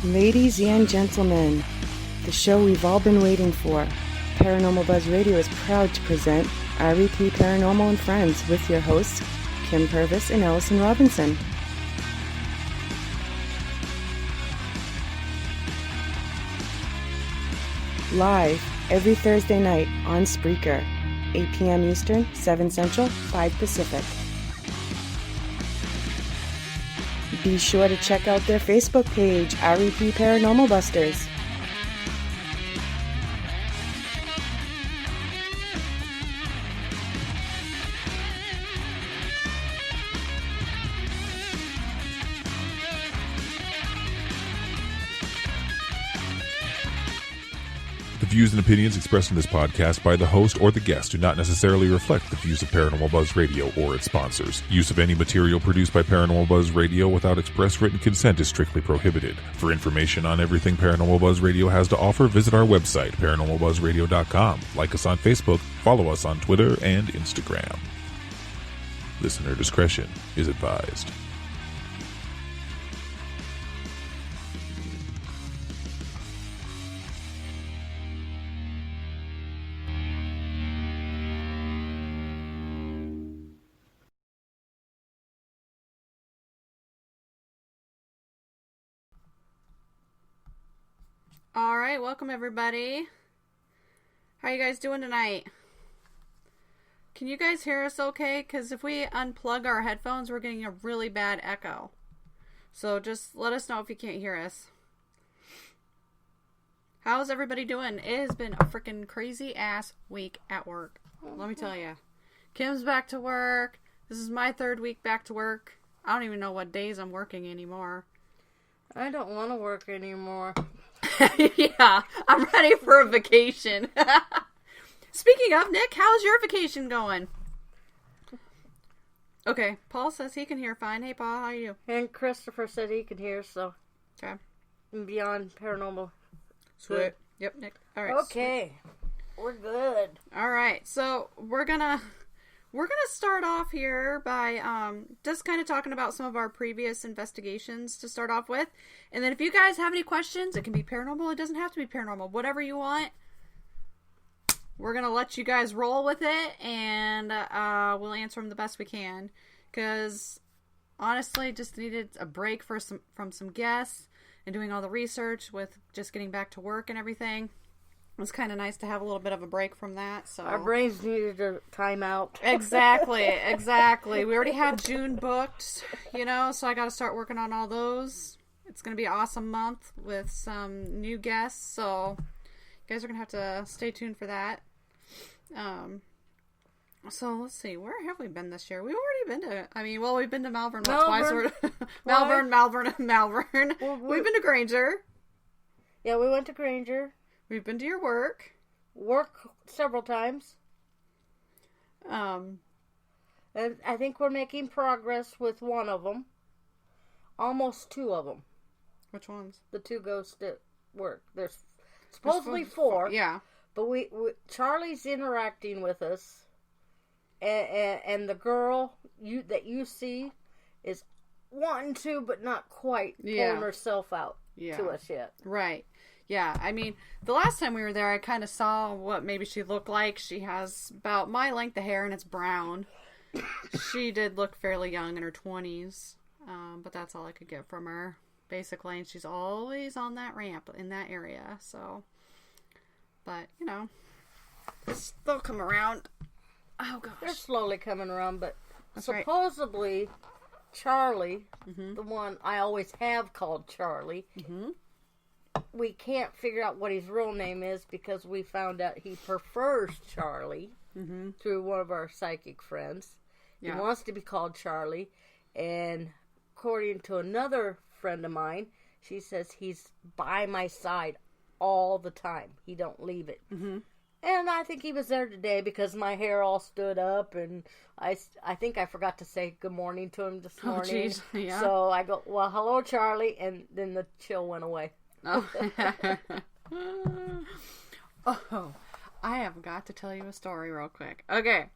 Ladies and gentlemen, the show we've all been waiting for, Paranormal Buzz Radio is proud to present REP Paranormal and Friends with your hosts, Kim Purvis and Allison Robinson. Live every Thursday night on Spreaker, 8 p.m. Eastern, 7 Central, 5 Pacific. Be sure to check out their Facebook page, REP Paranormal Busters. The views and opinions expressed in this podcast by the host or the guest do not necessarily reflect the views of Paranormal Buzz Radio or its sponsors. Use of any material produced by Paranormal Buzz Radio without express written consent is strictly prohibited. For information on everything Paranormal Buzz Radio has to offer, visit our website, paranormalbuzzradio.com. Like us on Facebook, follow us on Twitter and Instagram. Listener discretion is advised. All right, welcome everybody. How are you guys doing tonight? Can you guys hear us okay? Because if we unplug our headphones, we're getting a really bad echo. So just let us know if you can't hear us. How's everybody doing? It has been a freaking crazy ass week at work. Let me tell you. Kim's back to work. This is my third week back to work. I don't even know what days I'm working anymore. I don't want to work anymore. Yeah, I'm ready for a vacation. Speaking of, Nick, how's your vacation going? Okay, Paul says he can hear fine. Hey, Paul, how are you? And Christopher said he could hear, so. Okay. Beyond paranormal. Sweet. Good. Yep, Nick. All right. Okay. Sweet. We're good. All right, so we're gonna start off here by just kind of talking about some of our previous investigations to start off with. And then if you guys have any questions, it can be paranormal. It doesn't have to be paranormal. Whatever you want. We're going to let you guys roll with it. And we'll answer them the best we can. Because honestly, just needed a break from some guests. And doing all the research with just getting back to work and everything. It was kind of nice to have a little bit of a break from that. So our brains needed a time out. Exactly. We already have June booked, so I got to start working on all those. It's going to be an awesome month with some new guests, so you guys are going to have to stay tuned for that. So let's see, where have we been this year? We've already been to, we've been to Malvern twice. Malvern. Well, we've been to Granger. Yeah, we went to Granger. We've been to your work. Work several times. And I think we're making progress with one of them. Almost two of them. Which ones? The two ghosts at work. There's supposedly four. Yeah. But we Charlie's interacting with us. And the girl that you see is wanting to, but not quite pulling herself out to us yet. Right. Yeah, the last time we were there, I kind of saw what maybe she looked like. She has about my length of hair, and it's brown. She did look fairly young in her 20s, but that's all I could get from her, basically. And she's always on that ramp in that area, so. But, they'll come around. Oh, gosh. They're slowly coming around, but that's supposedly right. Charlie, the one I always have called Charlie, we can't figure out what his real name is because we found out he prefers Charlie through one of our psychic friends. Yeah. He wants to be called Charlie. And according to another friend of mine, she says he's by my side all the time. He don't leave it. Mm-hmm. And I think he was there today because my hair all stood up and I think I forgot to say good morning to him this morning. Geez. Yeah. So I go, well, hello, Charlie. And then the chill went away. Oh. Oh, I have got to tell you a story real quick. Okay.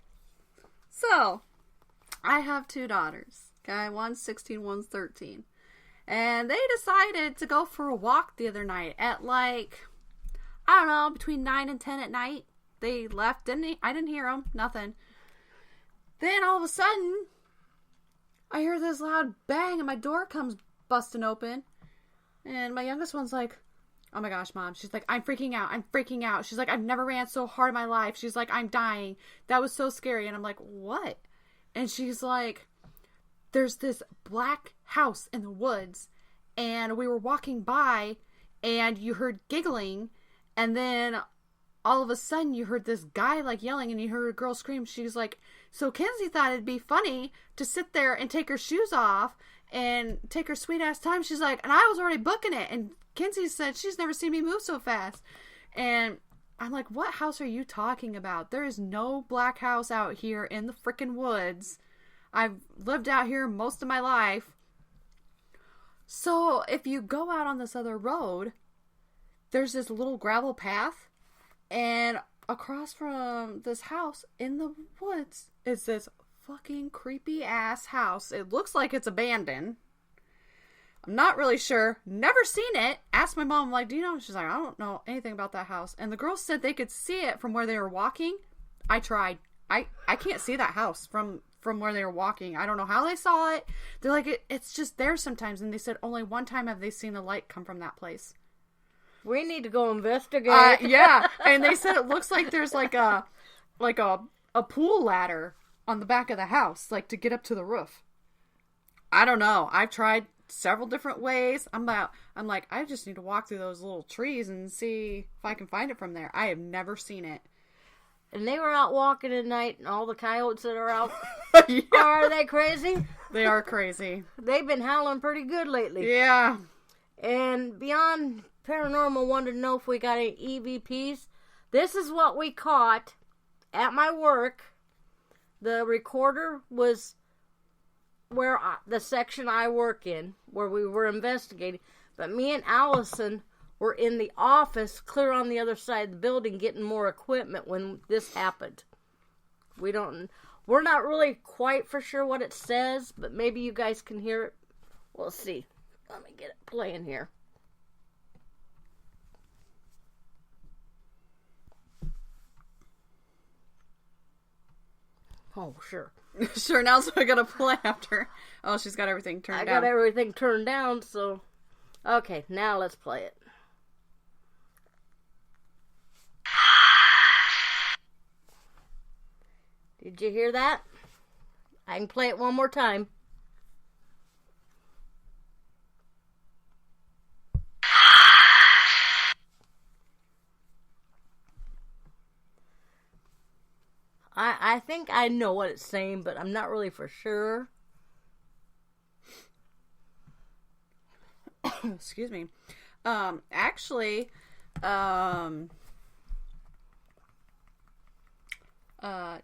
So, I have two daughters. Okay, one's 16, one's 13. And they decided to go for a walk the other night at like, I don't know, between 9 and 10 at night. They left, I didn't hear them, nothing. Then all of a sudden, I hear this loud bang and my door comes busting open. And my youngest one's like, oh my gosh, Mom. She's like, I'm freaking out. She's like, I've never ran so hard in my life. She's like, I'm dying. That was so scary. And I'm like, what? And she's like, there's this black house in the woods. And we were walking by and you heard giggling. And then all of a sudden you heard this guy like yelling and you heard a girl scream. She's like, so Kenzie thought it'd be funny to sit there and take her shoes off and take her sweet ass time. She's like, and I was already booking it. And Kenzie said she's never seen me move so fast. And I'm like, what house are you talking about? There is no black house out here in the frickin' woods. I've lived out here most of my life. So if you go out on this other road, there's this little gravel path. And across from this house in the woods is this fucking creepy ass house. It looks like it's abandoned. I'm not really sure. Never seen it. Asked my mom, like, do you know? She's like, I don't know anything about that house. And the girls said they could see it from where they were walking. I tried. I can't see that house from where they were walking. I don't know how they saw it. They're like, it's just there sometimes. And they said only one time have they seen the light come from that place. We need to go investigate. Yeah. And they said it looks like there's like a pool ladder on the back of the house, like to get up to the roof. I don't know. I've tried several different ways. I'm like, I just need to walk through those little trees and see if I can find it from there. I have never seen it. And they were out walking at night, and all the coyotes that are out, Yeah. are they crazy? They are crazy. They've been howling pretty good lately. Yeah. And Beyond Paranormal wanted to know if we got any EVPs. This is what we caught at my work. The recorder was where the section I work in, where we were investigating. But me and Allison were in the office, clear on the other side of the building, getting more equipment when this happened. We're not really quite for sure what it says, but maybe you guys can hear it. We'll see. Let me get it playing here. Oh, sure. Sure, now so I gotta play after. Oh, she's got everything turned down. I got everything turned down, so... Okay, now let's play it. Did you hear that? I can play it one more time. I think I know what it's saying, but I'm not really for sure. Excuse me. Actually,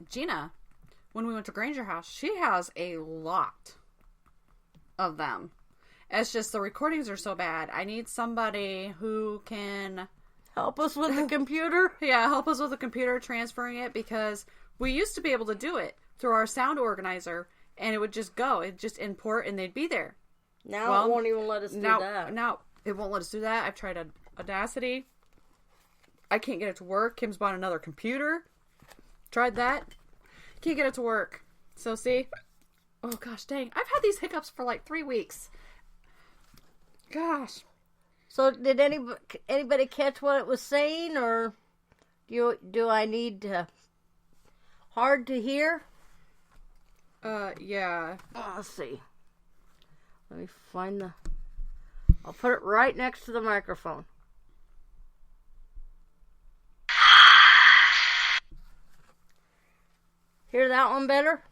Gina, when we went to Granger House, she has a lot of them. It's just the recordings are so bad. I need somebody who can help us with the computer. Yeah, help us with the computer transferring it, because we used to be able to do it through our sound organizer, and it would just go. It'd just import, and they'd be there. Now it won't even let us do that. Now it won't let us do that. I've tried Audacity. I can't get it to work. Kim's bought another computer. Tried that. Can't get it to work. So see? Oh gosh, dang. I've had these hiccups for like 3 weeks. Gosh. So did anybody catch what it was saying, or do I need to... Hard to hear? Yeah. Let's see. Let me find the... I'll put it right next to the microphone. Hear that one better?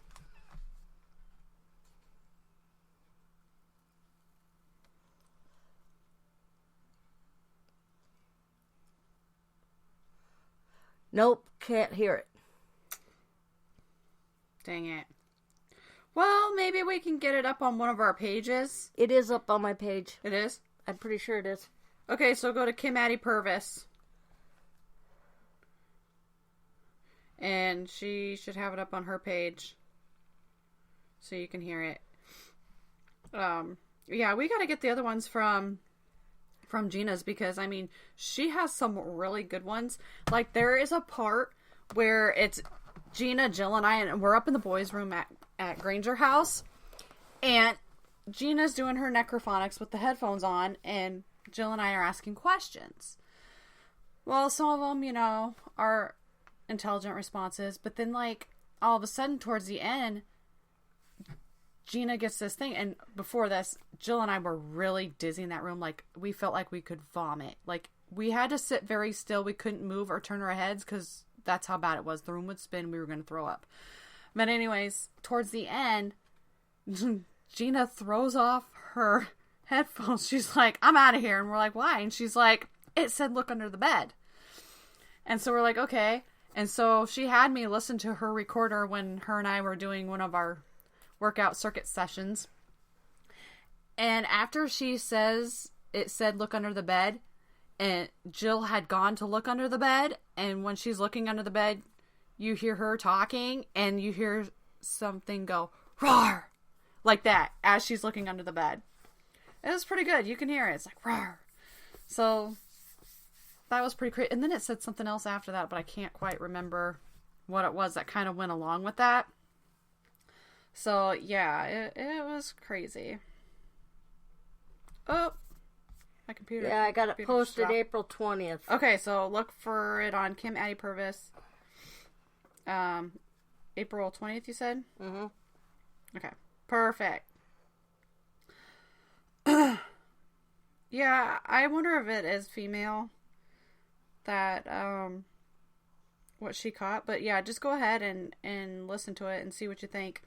Nope, can't hear it. Dang it. Well, maybe we can get it up on one of our pages. It is up on my page. It is? I'm pretty sure it is. Okay, so go to Kim Addie Purvis. And she should have it up on her page. So you can hear it. Yeah, we got to get the other ones from Gina's, because I mean, she has some really good ones. Like, there is a part where it's Gina, Jill, and I, and we're up in the boys' room at Granger House, and Gina's doing her necrophonics with the headphones on, and Jill and I are asking questions. Well, some of them, you know, are intelligent responses, but then, like, all of a sudden, towards the end, Gina gets this thing, and before this, Jill and I were really dizzy in that room. Like, we felt like we could vomit. Like, we had to sit very still. We couldn't move or turn our heads, because that's how bad it was. The room would spin. We were going to throw up. But anyways, towards the end, Gina throws off her headphones. She's like, I'm out of here. And we're like, why? And she's like, it said look under the bed. And so we're like, okay. And so she had me listen to her recorder when her and I were doing one of our workout circuit sessions. And after she says it said look under the bed, and Jill had gone to look under the bed, and when she's looking under the bed, you hear her talking, and you hear something go roar like that as she's looking under the bed. It was pretty good. You can hear it. It's like roar. So that was pretty crazy. And then it said something else after that, but I can't quite remember what it was that kind of went along with that. So yeah, it was crazy. Oh, my computer. Yeah, I got it posted April 20th. Okay, so look for it on Kim Addie Purvis. April 20th, you said? Mm-hmm. Okay, perfect. Yeah, I wonder if it is female that, what she caught. But yeah, just go ahead and listen to it and see what you think.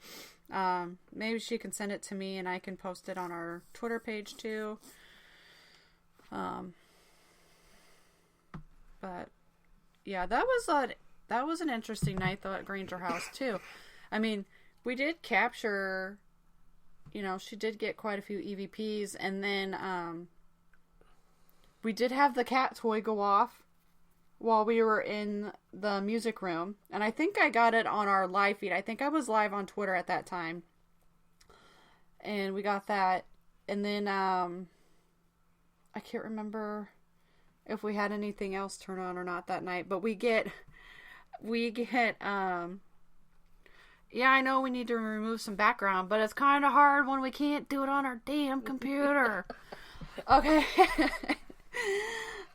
Maybe she can send it to me and I can post it on our Twitter page too. But yeah, that was an interesting night though at Granger House too. I mean, we did capture, you know, she did get quite a few EVPs, and then we did have the cat toy go off while we were in the music room, and I think I got it on our live feed. I think I was live on Twitter at that time, and we got that. And then I can't remember if we had anything else turn on or not that night, but we get yeah, I know we need to remove some background, but it's kind of hard when we can't do it on our damn computer. Okay.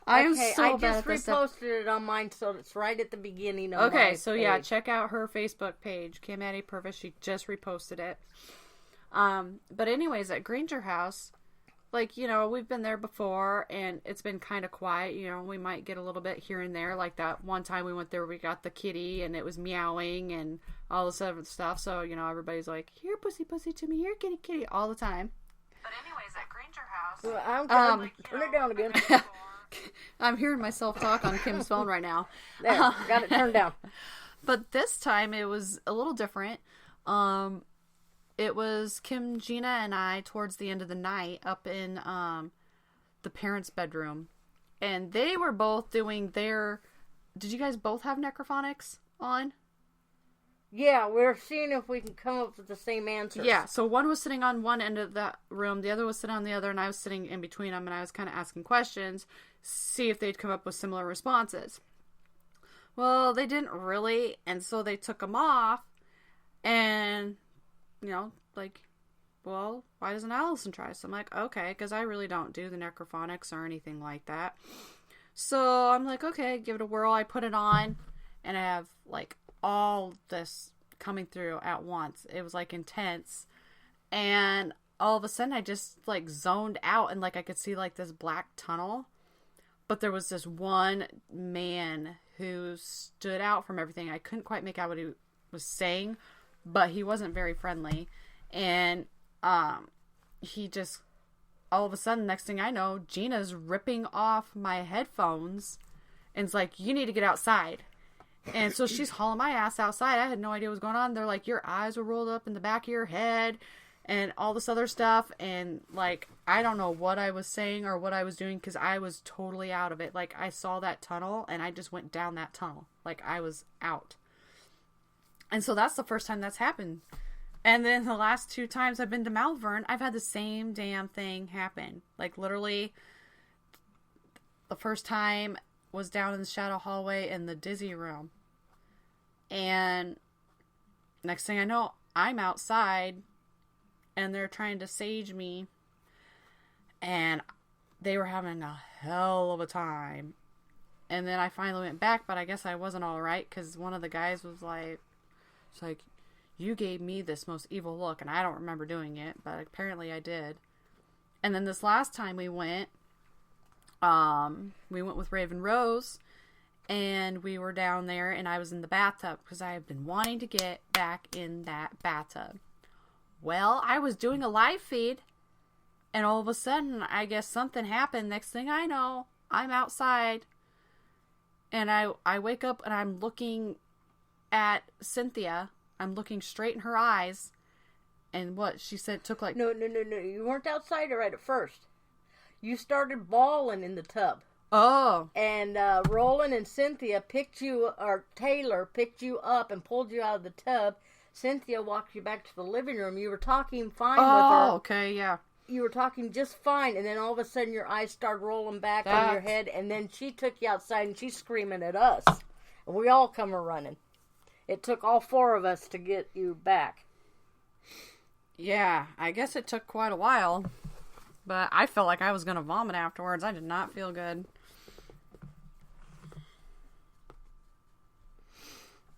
I just reposted it on mine, so it's right at the beginning of Okay, my so page. yeah, check out her Facebook page, Kim Addie Purvis. She just reposted it. But anyways, at Granger House, like, you know, we've been there before, and it's been kind of quiet. You know, we might get a little bit here and there. Like that one time we went there, we got the kitty, and it was meowing and all this other stuff. So, you know, everybody's like, here, pussy, pussy to me, here, kitty, kitty, all the time. But anyways, at Granger House... Well, turn it down again. I'm hearing myself talk on Kim's phone right now. There, got it turned down. But this time it was a little different. It was Kim, Gina, and I towards the end of the night up in the parents' bedroom. And they were both doing their... Did you guys both have necrophonics on? Yeah, we're seeing if we can come up with the same answers. Yeah, so one was sitting on one end of the room, the other was sitting on the other, and I was sitting in between them, and I was kind of asking questions, see if they'd come up with similar responses. Well, they didn't really, and so they took them off, and, you know, like, well, why doesn't Allison try? So I'm like, okay, because I really don't do the necrophonics or anything like that. So I'm like, okay, give it a whirl. I put it on, and I have, like, all this coming through at once. It was like intense, and all of a sudden I just like zoned out, and like I could see like this black tunnel, but there was this one man who stood out from everything. I couldn't quite make out what he was saying, but he wasn't very friendly, and he just all of a sudden, next thing I know, Gina's ripping off my headphones and it's like, you need to get outside. And so she's hauling my ass outside. I had no idea what was going on. They're like, your eyes were rolled up in the back of your head and all this other stuff. And like, I don't know what I was saying or what I was doing because I was totally out of it. Like, I saw that tunnel and I just went down that tunnel. Like, I was out. And so that's the first time that's happened And then the last 2 times I've been to Malvern, I've had the same damn thing happen. Like, literally, the first time was down in the shadow hallway in the dizzy room. And next thing I know, I'm outside, and they're trying to sage me. And they were having a hell of a time. And then I finally went back, but I guess I wasn't all right, because one of the guys was like, it's like, you gave me this most evil look, and I don't remember doing it, but apparently I did. And then this last time we went with Raven Rose, and we were down there, and I was in the bathtub, because I have been wanting to get back in that bathtub. Well, I was doing a live feed, and all of a sudden, I guess something happened. Next thing I know, I'm outside, and I wake up, and I'm looking at Cynthia. I'm looking straight in her eyes, and what she said took like... No. You weren't outside right at first. You started bawling in the tub. Oh. And Roland and Cynthia Taylor picked you up and pulled you out of the tub. Cynthia walked you back to the living room. You were talking fine with her. Oh, okay, yeah. You were talking just fine, and then all of a sudden your eyes started rolling back on your head, and then she took you outside, and she's screaming at us. And we all come running. It took all 4 of us to get you back. Yeah, I guess it took quite a while. But I felt like I was going to vomit afterwards. I did not feel good.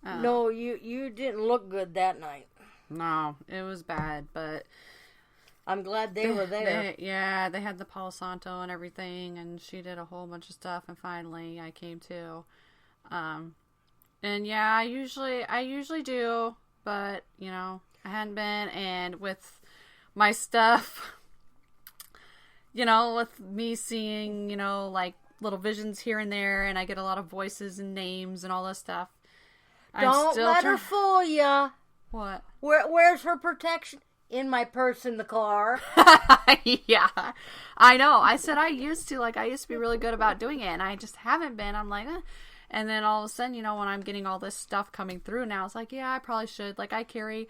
No, you didn't look good that night. No, it was bad, but... I'm glad they were there. They had the Palo Santo and everything, and she did a whole bunch of stuff, and finally I came to. And yeah, I usually do, but, you know, I hadn't been, and with my stuff, you know, with me seeing, you know, like, little visions here and there, and I get a lot of voices and names and all this stuff. Don't let her fool ya. What? Where's her protection? In my purse in the car. Yeah, I know. I said I used to be really good about doing it, and I just haven't been. I'm like, eh. And then all of a sudden, you know, when I'm getting all this stuff coming through now, it's like, yeah, I probably should. Like, I carry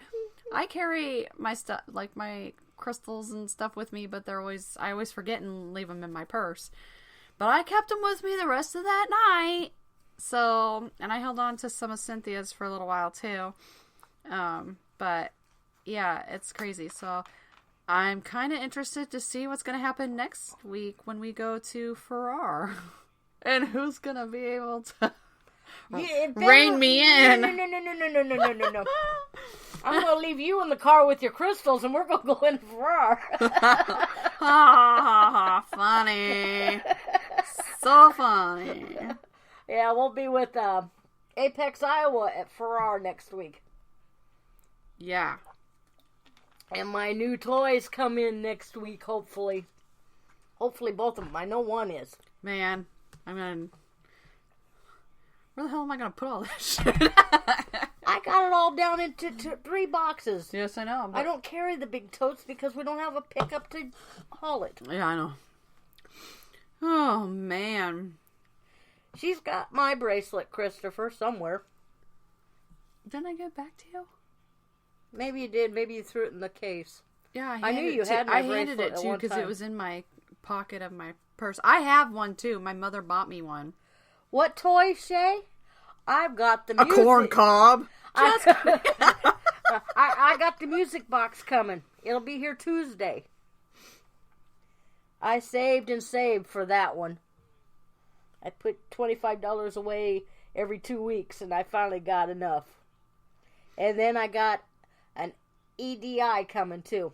my stuff, like my crystals and stuff with me, but I always forget and leave them in my purse. But I kept them with me the rest of that night. So, and I held on to some of Cynthia's for a little while too. But yeah, it's crazy. So I'm kind of interested to see what's going to happen next week when we go to Farrar. And who's going to be able to rein me in. No. I'm going to leave you in the car with your crystals, and we're going to go in Farrar. Funny. So funny. Yeah, we'll be with Apex, Iowa at Farrar next week. Yeah. And my new toys come in next week, hopefully. Hopefully both of them. I know one is. Man, where the hell am I going to put all this shit? I got it all down into 3 boxes. Yes, I know. I don't carry the big totes because we don't have a pickup to haul it. Yeah, I know. Oh, man. She's got my bracelet, Christopher, somewhere. Didn't I get back to you? Maybe you did. Maybe you threw it in the case. Yeah, I knew you had my bracelet. I handed it to you because it was in my pocket of my purse. I have one too. My mother bought me one. What toy, Shay? I've got the music. A corn cob. I got the music box coming. It'll be here Tuesday. I saved and saved for that one. I put $25 away every 2 weeks, and I finally got enough. And then I got an EDI coming, too.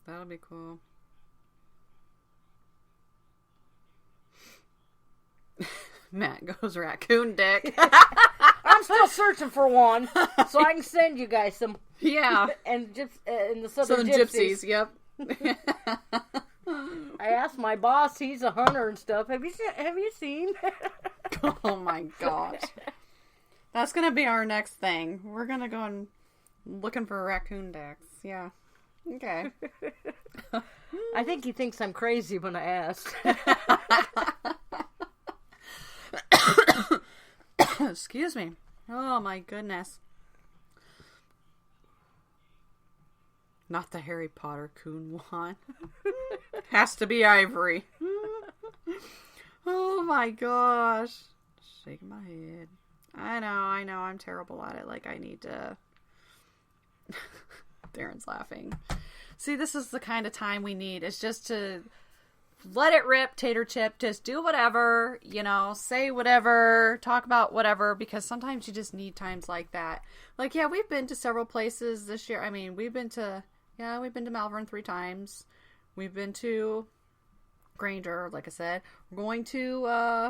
That'll be cool. Matt goes raccoon dick. I'm still searching for one, so I can send you guys some. Yeah. And the Southern Gypsies. Yep. I asked my boss, he's a hunter and stuff. Have you seen? Oh my gosh. That's going to be our next thing. We're going to go and looking for raccoon dicks. Yeah. Okay. I think he thinks I'm crazy when I ask. Excuse me. Oh my goodness. Not the Harry Potter coon one. Has to be Ivory. Oh my gosh. Shaking my head. I know, I'm terrible at it. Like, I need to... Darren's laughing. See, this is the kind of time we need. It's just to let it rip, tater chip. Just do whatever, say whatever, talk about whatever, because sometimes you just need times like that. Like, yeah, we've been to several places this year. I mean, we've been to Malvern 3 times. We've been to Granger, like I said. We're going to,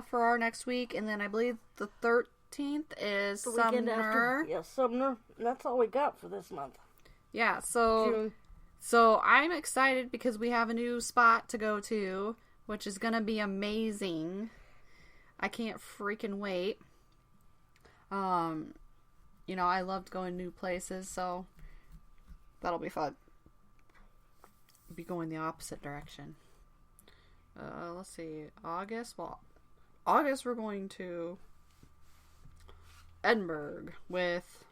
for our next week, and then I believe the 13th is The weekend Sumner. after. Yeah, Sumner. That's all we got for this month. Yeah, so... June. So I'm excited because we have a new spot to go to, which is going to be amazing. I can't freaking wait. I loved going new places, so that'll be fun. Be going the opposite direction. Let's see, August. Well, August we're going to Edinburgh with...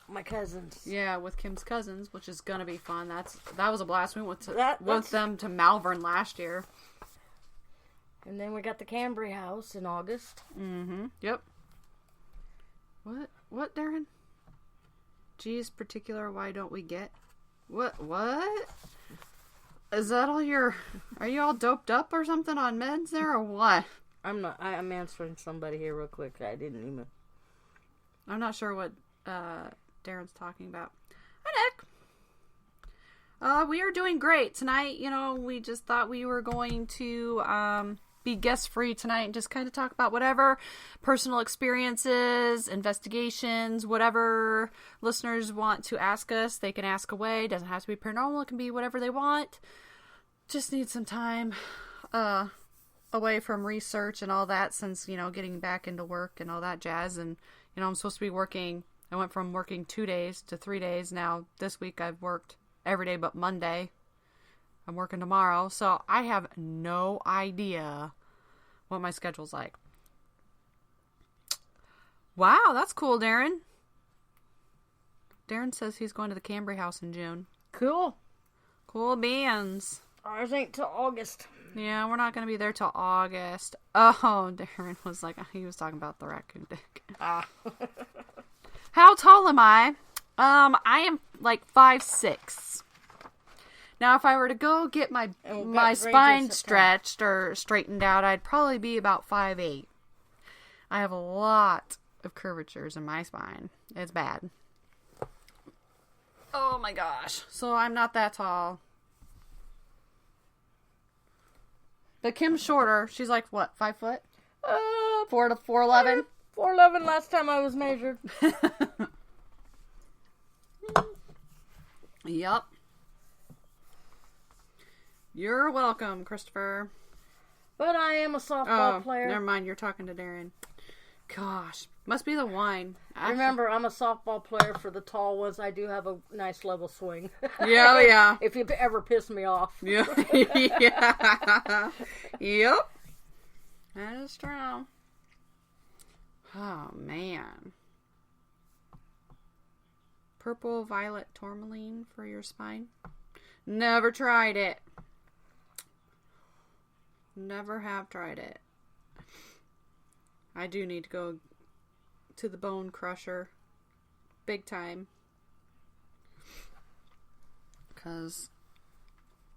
My cousins. Yeah, with Kim's cousins, which is gonna be fun. That was a blast. We went with them to Malvern last year. And then we got the Cambry house in August. Mm-hmm. Yep. What, Darren? Geez, particular, why don't we get... What? Is that all your... Are you all doped up or something on meds there, or what? I'm not... I'm answering somebody here real quick. I didn't even... I'm not sure what, Darren's talking about. Hi, Nick. We are doing great tonight. We just thought we were going to be guest free tonight and just kind of talk about whatever personal experiences, investigations, whatever listeners want to ask us. They can ask away. It doesn't have to be paranormal. It can be whatever they want. Just need some time away from research and all that since, getting back into work and all that jazz. And, I'm supposed to be working. I went from working 2 days to 3 days. Now, this week I've worked every day but Monday. I'm working tomorrow. So I have no idea what my schedule's like. Wow, that's cool, Darren. Darren says he's going to the Cambry house in June. Cool. Cool beans. Ours ain't till August. Yeah, we're not going to be there till August. Oh, Darren was like, he was talking about the raccoon dick. How tall am I? I am like 5'6". Now, if I were to go get my spine stretched or straightened out, I'd probably be about 5'8". I have a lot of curvatures in my spine. It's bad. Oh my gosh. So I'm not that tall. But Kim's shorter. She's like, what, 5 foot? 4 to 4'11"? 4'11" last time I was measured. Yup. You're welcome, Christopher. But I am a softball player. Never mind, you're talking to Darren. Gosh, must be the wine. Remember, I'm a softball player for the tall ones. I do have a nice level swing. Yeah, yeah. If you ever piss me off. Yeah. Yeah. Yep. That is true. Oh, man. Purple violet tourmaline for your spine? Never tried it. Never have tried it. I do need to go to the bone crusher. Big time. Because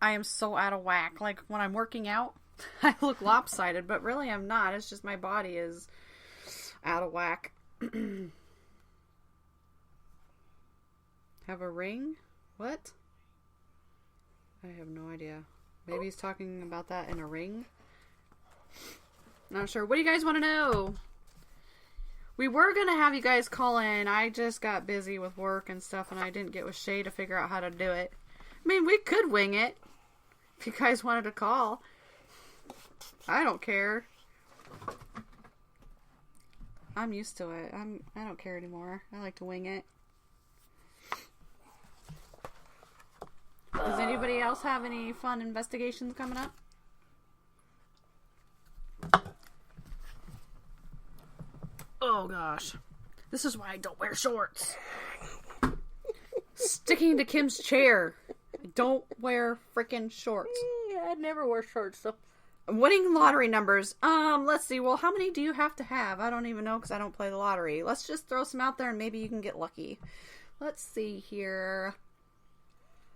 I am so out of whack. Like, when I'm working out, I look lopsided, but really I'm not. It's just my body is out of whack. Have a ring? What? I have no idea. Maybe he's talking about that in a ring? Not sure. What do you guys want to know? We were going to have you guys call in. I just got busy with work and stuff, and I didn't get with Shay to figure out how to do it. I mean, we could wing it if you guys wanted to call. I don't care. I'm used to it. I don't care anymore. I like to wing it. Does anybody else have any fun investigations coming up? Oh gosh. This is why I don't wear shorts. Sticking to Kim's chair. don't wear freaking shorts. Yeah, I never wear shorts, so. Winning lottery numbers. Let's see. Well, how many do you have to have? I don't even know because I don't play the lottery. Let's just throw some out there and maybe you can get lucky. Let's see here.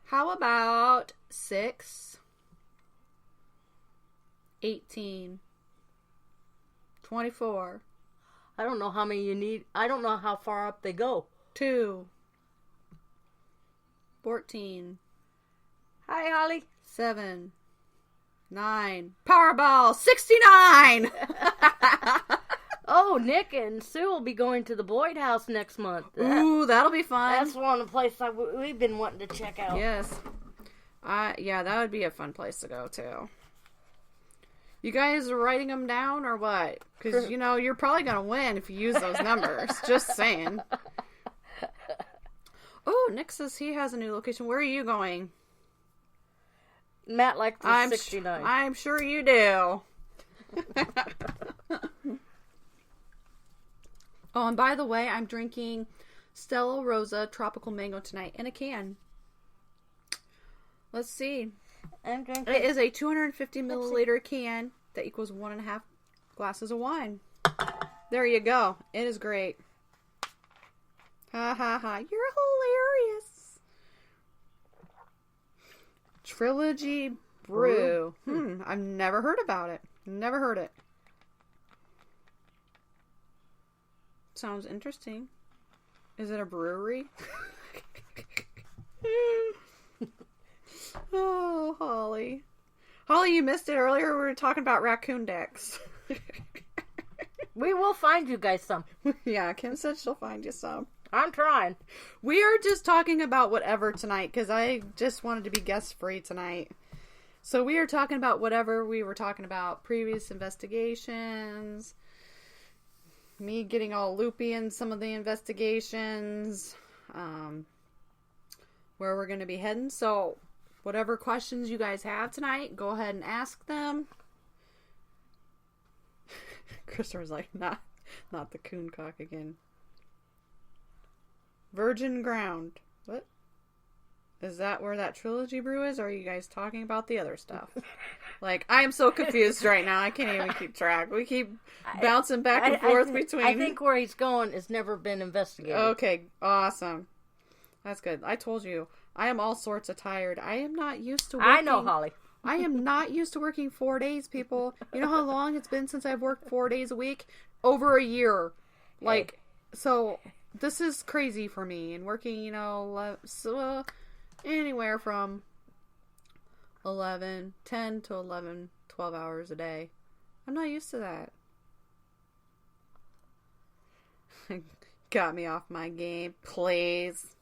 How about 6, 18, 24. I don't know how many you need. I don't know how far up they go. 2, 14. Hi, Holly. 7, 9. Powerball 69. Oh, Nick and Sue will be going to the Boyd House next month. Ooh, that'll be fun. That's one of the places we've been wanting to check out. Yes. Yeah, that would be a fun place to go to. You guys are writing them down or what? Because, you're probably going to win if you use those numbers. Just saying. Oh, Nick says he has a new location. Where are you going? Matt likes the 69. I'm sure you do. Oh, and by the way, I'm drinking Stella Rosa Tropical Mango tonight in a can. Let's see. I'm drinking. It is a 250 milliliter can that equals 1.5 glasses of wine. There you go. It is great. Ha ha ha. You're hilarious. Trilogy Brew. I've never heard about it. Never heard it. Sounds interesting. Is it a brewery? Oh, Holly. Holly, you missed it earlier. We were talking about raccoon decks. We will find you guys some. Yeah, Kim said she'll find you some. I'm trying. We are just talking about whatever tonight because I just wanted to be guest free tonight. So we are talking about whatever we were talking about. Previous investigations. Me getting all loopy in some of the investigations. Where we're going to be heading. So whatever questions you guys have tonight, go ahead and ask them. Christopher's like, not the cooncock again. Virgin Ground. What? Is that where that Trilogy Brew is? Or are you guys talking about the other stuff? Like, I am so confused right now. I can't even keep track. We keep bouncing back and forth between. I think where he's going has never been investigated. Okay, awesome. That's good. I told you, I am all sorts of tired. I am not used to working. I know, Holly. I am not used to working 4 days, people. You know how long it's been since I've worked 4 days a week? Over a year. Like, so this is crazy for me. And working, anywhere from 10 to 11, 12 hours a day. I'm not used to that. Got me off my game, please.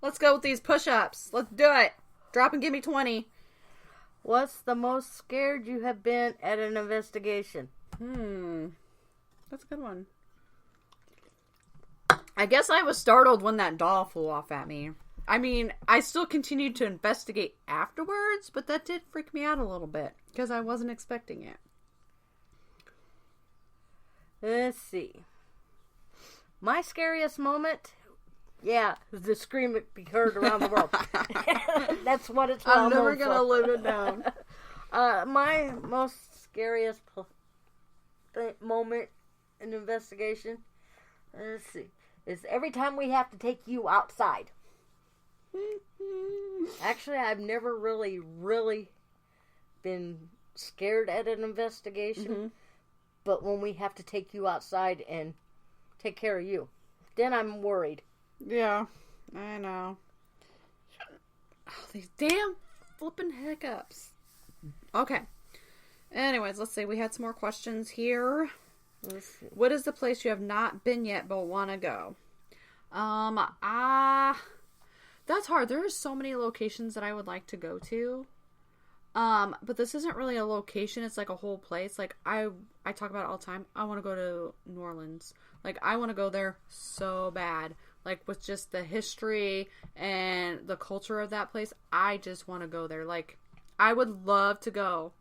Let's go with these push-ups. Let's do it. Drop and give me 20. What's the most scared you have been at an investigation? That's a good one. I guess I was startled when that doll flew off at me. I mean, I still continued to investigate afterwards, but that did freak me out a little bit because I wasn't expecting it. Let's see. My scariest moment, the scream that be heard around the world. That's what it's I'm never going to live it down. My most scariest moment in investigation, let's see, is every time we have to take you outside. Actually, I've never really been scared at an investigation. But when we have to take you outside and take care of you, then I'm worried. Yeah, I know. Oh, these damn flipping hiccups. Okay. Anyways, let's see. We had some more questions here. Let's see. What is the place you have not been yet but want to go? That's hard. There are so many locations that I would like to go to. But this isn't really a location. It's like a whole place. Like, I talk about it all the time. I want to go to New Orleans. Like, I want to go there so bad. Like, with just the history and the culture of that place. I just want to go there. Like, I would love to go.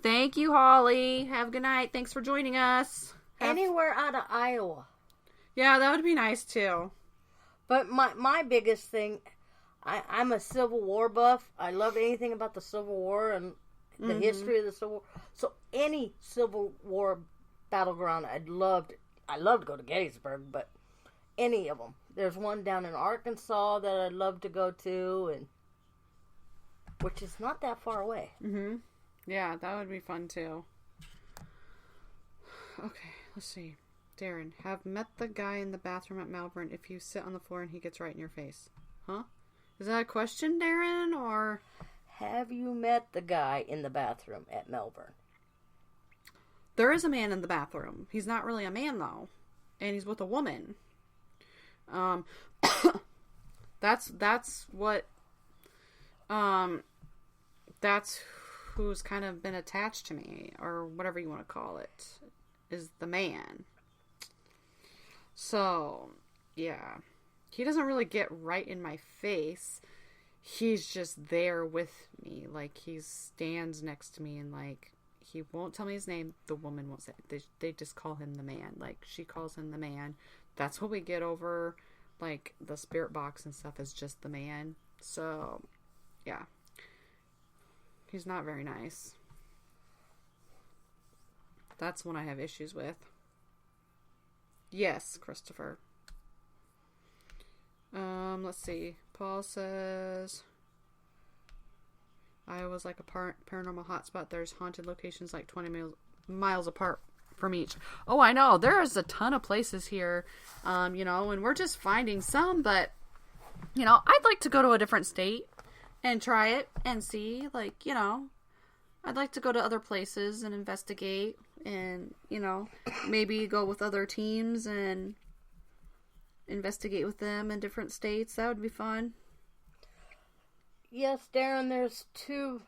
Thank you, Holly. Have a good night. Thanks for joining us. Anywhere out of Iowa. Yeah, that would be nice, too. But my biggest thing, I'm a Civil War buff. I love anything about the Civil War and the history of the Civil War. So any Civil War battleground, I'd love to go to Gettysburg, but any of them. There's one down in Arkansas that I'd love to go to, and which is not that far away. Mm-hmm. Yeah, that would be fun too. Okay, let's see. Darren, have met the guy in the bathroom at Malvern if you sit on the floor and he gets right in your face. Huh? Is that a question, Darren, or... Have you met the guy in the bathroom at Malvern? There is a man in the bathroom. He's not really a man, though. And he's with a woman. That's what... That's who's kind of been attached to me, or whatever you want to call it, is the man. So, yeah. He doesn't really get right in my face. He's just there with me. Like, he stands next to me and, like, he won't tell me his name. The woman won't say it. They just call him the man. Like, she calls him the man. That's what we get over, like, the spirit box and stuff is just the man. So, yeah. He's not very nice. That's one I have issues with. Yes, Christopher. Let's see. Paul says, Iowa's like a paranormal hotspot. There's haunted locations like 20 miles apart from each. Oh, I know. There's a ton of places here, and we're just finding some, but, I'd like to go to a different state and try it and see, I'd like to go to other places and investigate and, maybe go with other teams and investigate with them in different states. That would be fun. Yes, Darren, there's two.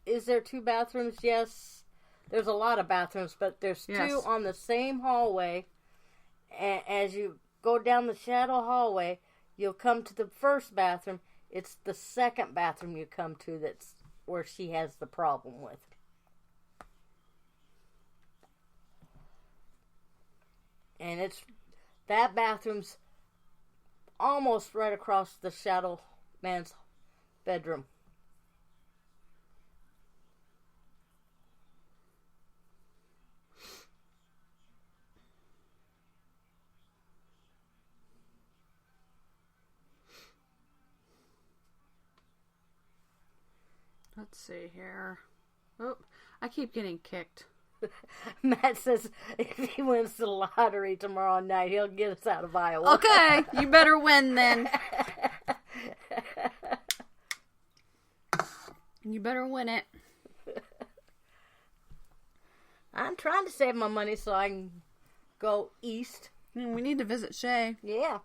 Is there two bathrooms? Yes. There's a lot of bathrooms, but there's two on the same hallway. As you go down the shadow hallway, you'll come to the first bathroom. It's the second bathroom you come to that's where she has the problem with. And that bathroom's almost right across the shadow man's bedroom. Let's see here. Oh, I keep getting kicked. Matt says if he wins the lottery tomorrow night, he'll get us out of Iowa. Okay, you better win then. You better win it. I'm trying to save my money so I can go east. We need to visit Shay. Yeah.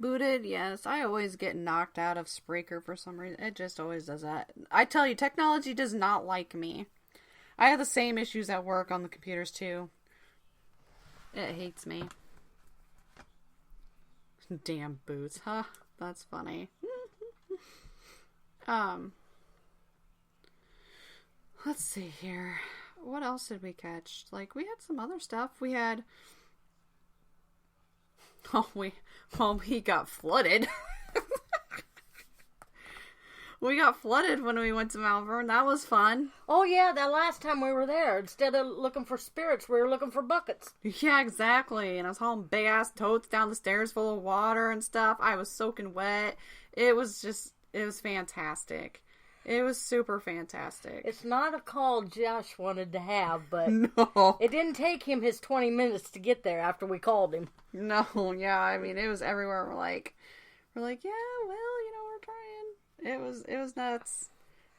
Booted, yes. I always get knocked out of Spreaker for some reason. It just always does that. I tell you, technology does not like me. I have the same issues at work on the computers too. It hates me. Damn boots, huh? That's funny. Let's see here. What else did we catch? Like, we had some other stuff. We had... we got flooded. We got flooded when we went to Malvern. That was fun. Oh, yeah, that last time we were there, instead of looking for spirits, we were looking for buckets. Yeah, exactly. And I was hauling big-ass totes down the stairs full of water and stuff. I was soaking wet. It was fantastic. It was super fantastic. It's not a call Josh wanted to have, but no. It didn't take him his 20 minutes to get there after we called him. No, yeah, I mean, it was everywhere. We're like, yeah, well, we're trying. It was nuts.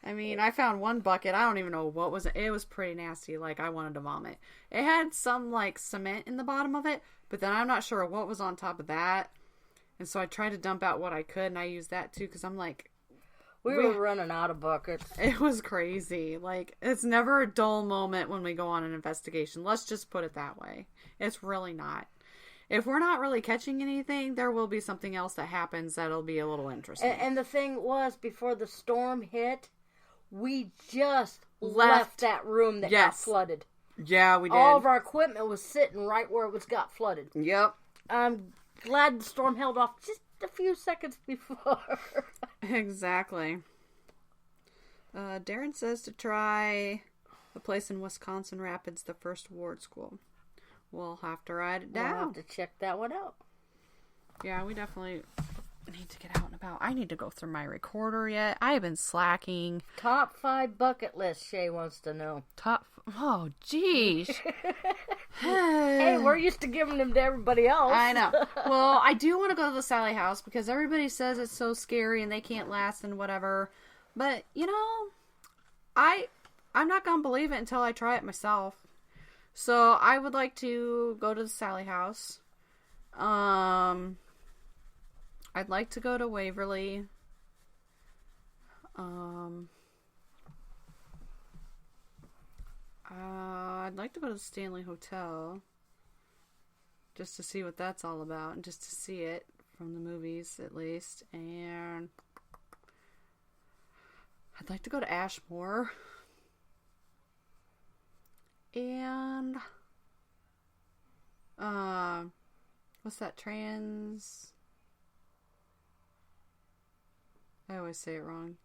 I mean, I found one bucket. I don't even know what was it. It was pretty nasty. Like, I wanted to vomit. It had some, like, cement in the bottom of it, but then I'm not sure what was on top of that. And so I tried to dump out what I could, and I used that, too, because I'm like... We were running out of buckets. It was crazy. Like, it's never a dull moment when we go on an investigation. Let's just put it that way. It's really not. If we're not really catching anything, there will be something else that happens that'll be a little interesting. And the thing was, before the storm hit, we just left that room that got flooded. Yeah, we did. All of our equipment was sitting right where it got flooded. Yep. I'm glad the storm held off just a few seconds before. Exactly. Darren says to try a place in Wisconsin Rapids, the First Ward School. We'll have to write it down. We'll have to check that one out. Yeah, we definitely need to get out and about. I need to go through my recorder yet. I have been slacking. Top 5 bucket list, Shay wants to know. Oh, geez. Hey, we're used to giving them to everybody else. I know. Well, I do want to go to the Sally House because everybody says it's so scary and they can't last and whatever. But, you know, I'm not going to believe it until I try it myself. So, I would like to go to the Sally House. I'd like to go to Waverly. I'd like to go to the Stanley Hotel. Just to see what that's all about. And just to see it from the movies, at least. And I'd like to go to Ashmore. And what's that? I always say it wrong.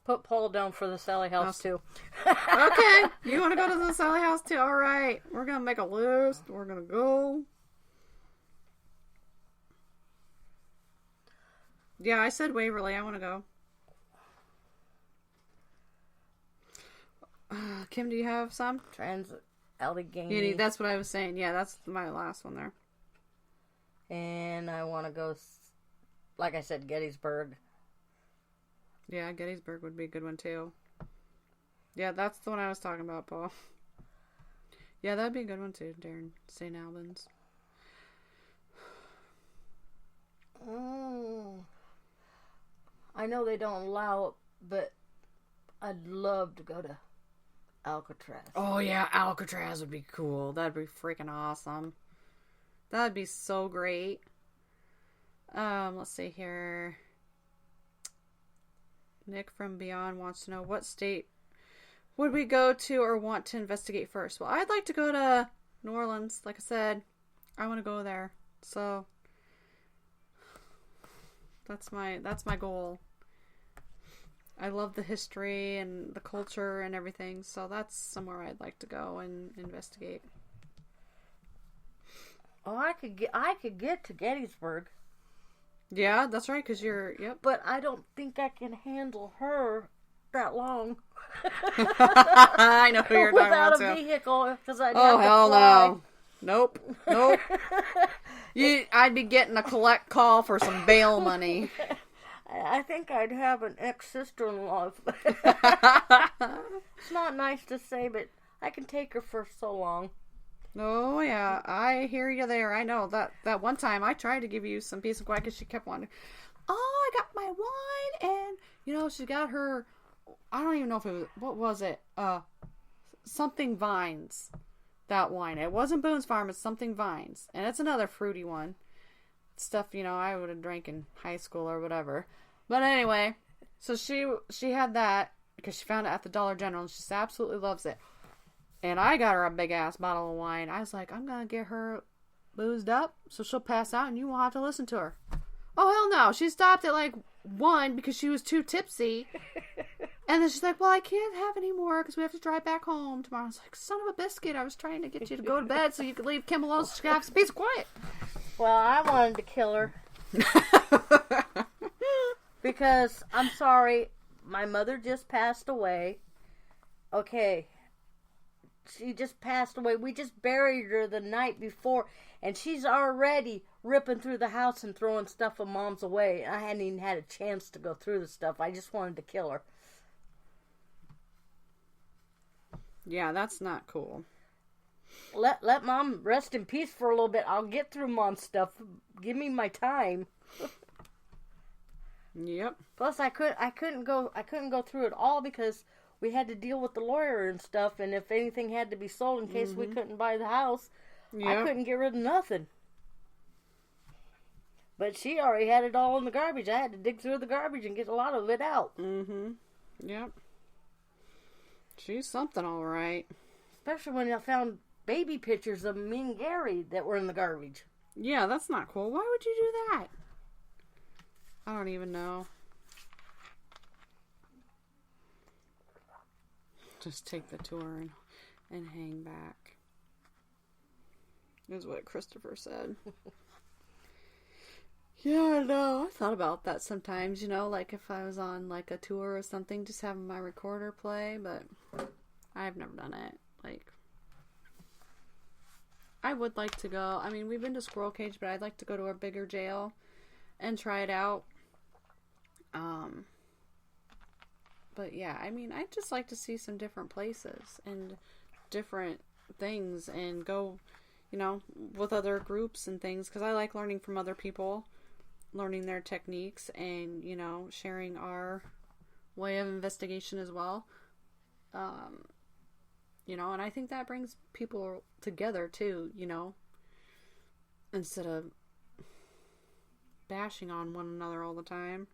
Put Paul down for the Sally House too. Okay, you want to go to the Sally House too? All right, we're gonna make a list. We're gonna go. Yeah, I said Waverly. I want to go. Kim, do you have some? Allegheny. Yeah, that's what I was saying. Yeah, that's my last one there. And I want to go, like I said, Gettysburg. Yeah, Gettysburg would be a good one too. Yeah, that's the one I was talking about, Paul. Yeah, that'd be a good one too, Darren. St. Albans. I know they don't allow it, but I'd love to go to Alcatraz. Oh yeah, Alcatraz would be cool. That'd be freaking awesome. That'd be so great. Let's see here. Nick from Beyond wants to know what state would we go to or want to investigate first. Well, I'd like to go to New Orleans. Like I said, I want to go there. So that's my goal. I love the history and the culture and everything, so that's somewhere I'd like to go and investigate. Oh, I could get to Gettysburg. Yeah, that's right, because you're, yep. But I don't think I can handle her that long. I know who you're talking about, without a vehicle, because I'd have oh, to hell fly. no. Nope. I'd be getting a collect call for some bail money. I think I'd have an ex-sister-in-law. It's not nice to say, but I can take her for so long. Oh, yeah. I hear you there. I know. That one time I tried to give you some peace and quiet because she kept wanting, oh, I got my wine. And, she got her, I don't even know if it was, what was it? Something Vines. That wine. It wasn't Boone's Farm. It's Something Vines. And it's another fruity one. Stuff, I would have drank in high school or whatever. But anyway, so she had that because she found it at the Dollar General and she absolutely loves it. And I got her a big ass bottle of wine. I was like, I'm going to get her boozed up so she'll pass out and you won't have to listen to her. Oh, hell no. She stopped at like 1 because she was too tipsy. And then she's like, well, I can't have any more because we have to drive back home tomorrow. I was like, son of a biscuit. I was trying to get you to go to bed so you could leave Kim alone so she could have some peace and quiet. Well, I wanted to kill her. Because, I'm sorry, my mother just passed away. Okay. She just passed away. We just buried her the night before. And she's already ripping through the house and throwing stuff of Mom's away. I hadn't even had a chance to go through the stuff. I just wanted to kill her. Yeah, that's not cool. Let Mom rest in peace for a little bit. I'll get through Mom's stuff. Give me my time. Yep. Plus, I couldn't go through it all because we had to deal with the lawyer and stuff. And if anything had to be sold in case we couldn't buy the house, I couldn't get rid of nothing. But she already had it all in the garbage. I had to dig through the garbage and get a lot of it out. Mm-hmm. Yep. She's something, all right. Especially when I found baby pictures of me and Gary that were in the garbage. Yeah, that's not cool. Why would you do that? I don't even know. Just take the tour and hang back. Is what Christopher said. Yeah, no, I thought about that sometimes, like if I was on like a tour or something, just having my recorder play, but I've never done it. Like, I would like to go. I mean, we've been to Squirrel Cage, but I'd like to go to a bigger jail and try it out. But yeah, I mean, I'd just like to see some different places and different things and go, with other groups and things, because I like learning from other people, learning their techniques, and, sharing our way of investigation as well. And I think that brings people together too, instead of bashing on one another all the time,